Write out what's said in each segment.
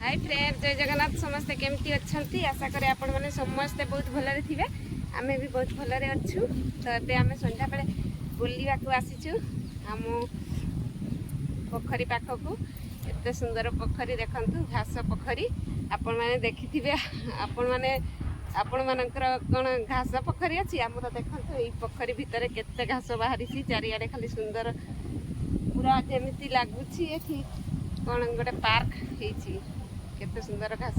hi friend जय जगन्नाथ समस्ते केमती अच्छी आशा करे आपण मैंने समस्ते बहुत भलरे थे आम भी बहुत भलरे अच्छु तो ये आम संध्या बेले बुलवा को आसीचु आम पोखरी पाखक एत सुंदर पोखरी देखु घास पोखरी आपण मैंने देखि आपण मैंने आपण मानकर कौन घास पोखरी अच्छी आमर देखो ये पोखरी भितर केते घास बाहरी चारिआडे खाली सुंदर पूरा जमी लगुच ये कौन गोटे पार्क होती केते सुंदर घास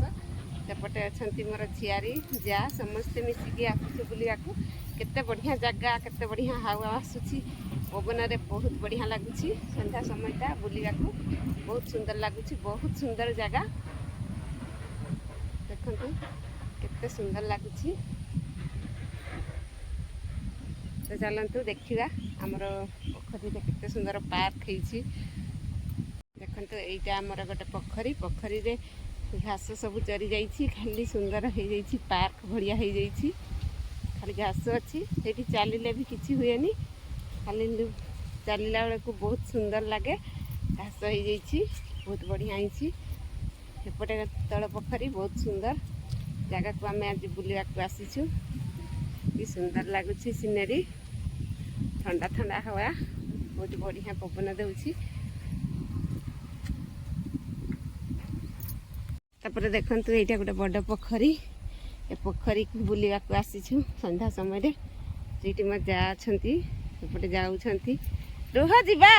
सेपटे अच्छा मोर झियारी जा समस्ते मिसिकी आसुचु बुलिया को केते बढ़िया जगह केते बढ़िया हावा आसुची पवन रे बहुत बढ़िया लगुच संध्या समयटा बुलिया को बहुत सुंदर लगुच बहुत सुंदर जगह देखंतु केते सुंदर लगुच तो चलतु देखा आमर पोखरी केते सुंदर पार्क होती देखो यहीटा आमर गोटे पोखरी पोखरी रे घास सब चरी जाइए खाली सुंदर हो जाइए पार्क भाया हो जाइए खाली घास अच्छी ये चलिले भी किसी हुए खाली चलला बेले को बहुत सुंदर लगे घास हो जाइए बहुत बढ़िया होपटे तल पोखरी बहुत सुंदर जगह को आम आज बुलवा को आसीचु कि सुंदर लगुच सीनेरी ठंडा ठंडा हवा बहुत बढ़िया पवन दूसरी तापर देखु यहाँ गोटे बड़ पोखरी ए पोखरी को बुलवा को आसीचु संध्या समय जी मो जा अच्छे जाऊँ रुह जा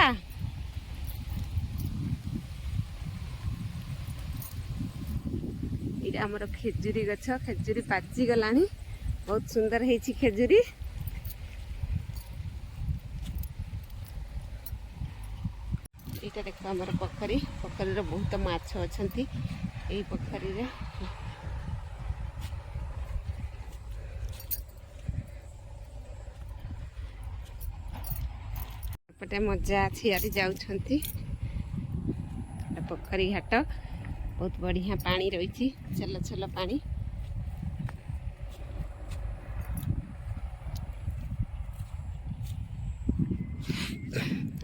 ये आमर खेजुरी गछ खेजुरी पाची गला बहुत सुंदर है खेजुरी यहाँ देख आमर पोखरी पोखरी बहुत माछ अच्छा यही पोखरी रे पटे मजा झियारी जाउछंती पोखरी घाट बहुत बढ़िया पानी रही छल छल पानी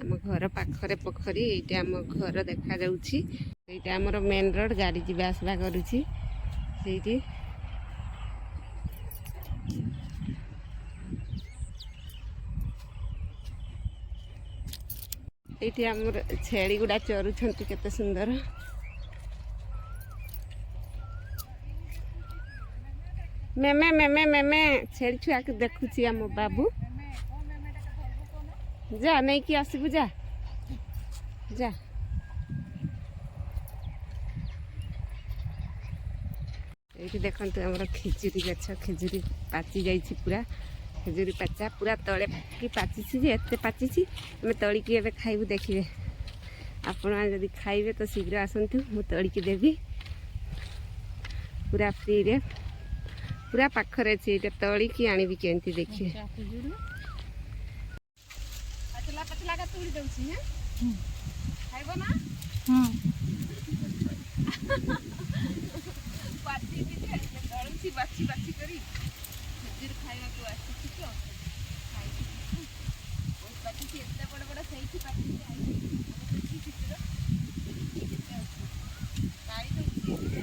आम घर पाखरे पोखरी ये आम घर देखा जाउछि ये आमर मेन रोड गाड़ी जीवा आसवा करुछि ସେଇଠି ଏଇଠି ଆମର ଛେଳି ଗୁଡ଼ା ଚରୁଛନ୍ତି କେତେ ସୁନ୍ଦର मेमे मेमे मेमे छेड़ी छुआ के देखुची आम बाबू जा नहीं कि आसबु जा जा ये देखु आम खेजुरी गछ खेजुरी पाची जाइए पूरा खेजुरी पाचा पूरा तले कि पाची एत पाची आम तलिकी एवं खाइबू देखिए आपण जदि खाइबे तो शीघ्र आसतु मु तलिकी देवी पूरा फ्री रे पूरा पाखरे अच्छे ये तलिकी आनिबी केमती देखिए पतला पतला का तोड़ी दउछि हैं खाइबो ना पाची भी तळुछि बाछी बाछी करी खजूर खाइबा को आछि तो खाइ बहुत पाची एते बड़ बड़ सही पाची आई देखि चित्र काई दउछि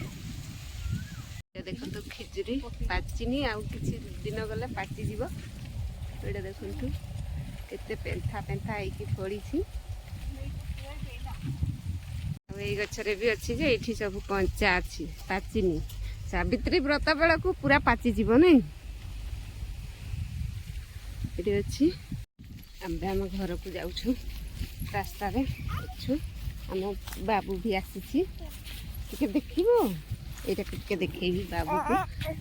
देखो तो खिजुरी पाचिनी आउ किछि दिन गले पाची जीव एटा देखंतु केते पेंथा पेंथा आइकी फड़ी छी ये गछरे भी अच्छी जे एठी सब कंचा अच्छी पाचिनी सावित्री व्रत बेला को पूरा पाची जीव नहीं ये अच्छी आम घर को जाऊँ रास्ता रे अच्छु आम बाबू भी आसी देखो ये देखेबी बाबू को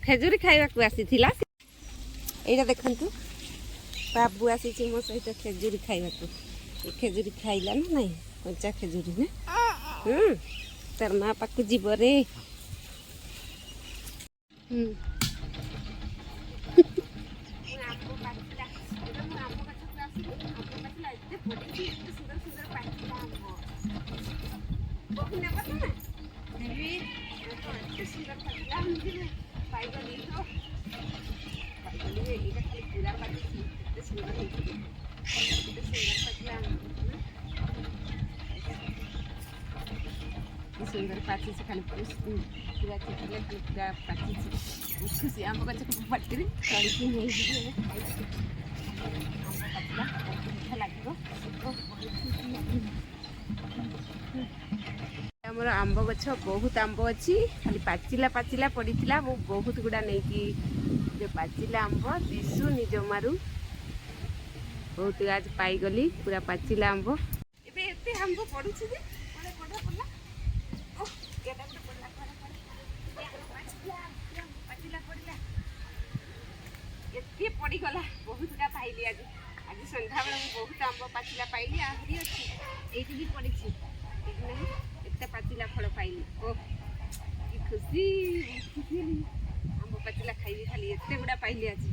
खेजुरी खाइबा को आसी यहाँ देखु बाबू आसी मो सहित खेजुरी खाइबा को खेजुरी खाइला ना नहीं कंचा खेजुरी ना तार माँ पाक जीव रे ସୁନ୍ଦର ପାଚିଛି ଖାଲି ପୁରା ଚିକିଲେ ପୁରା ପାଚିଛି ଖୁସି ଆମ୍ବ ଗଛକୁ ପାଟିରେ ଚଳିକି ନେଇଯିବି ଏବେ ଖାଇଛି ଆମ୍ବ ପାଚିଲା ମିଠା ଲାଗିବ ଆମର ଆମ୍ବ ଗଛ ବହୁତ ଆମ୍ବ ଅଛି ଖାଲି ପାଚିଲା ପାଚିଲା ପଡ଼ିଥିଲା ମୁଁ ବହୁତ ଗୁଡ଼ା ନେଇକି ଯେ ପାଚିଲା ଆମ୍ବ ଦିଶୁନି ଜମାରୁ ବହୁତ ଆଜି ପାଇଗଲି ପୁରା ପାଚିଲା ଆମ୍ବ ଏବେ ଏତେ ଆମ୍ବ ପଡ଼ୁଛି ଯେ ପଡ଼ିଲା ଏତେ ପଡ଼ିଗଲା ବହୁତଟା ପାଇଲି ଆଜି ଆଜି ସନ୍ଧ୍ୟାବେଳେ ମୁଁ ବହୁତ ଆମ୍ବ ପାଚିଲା ପାଇଲି ଆହୁରି ଅଛି ଏଇଠି ବି ପଡ଼ିଛି ଏଇଠି ନାହିଁ ଏତେ ପାଚିଲା ଫଳ ପାଇଲି ଓ କି ଖୁସି ଆମ୍ବ ପାଚିଲା ଖାଇବି ଖାଲି ଏତେ ଗୁଡ଼ା ପାଇଲି ଆଜି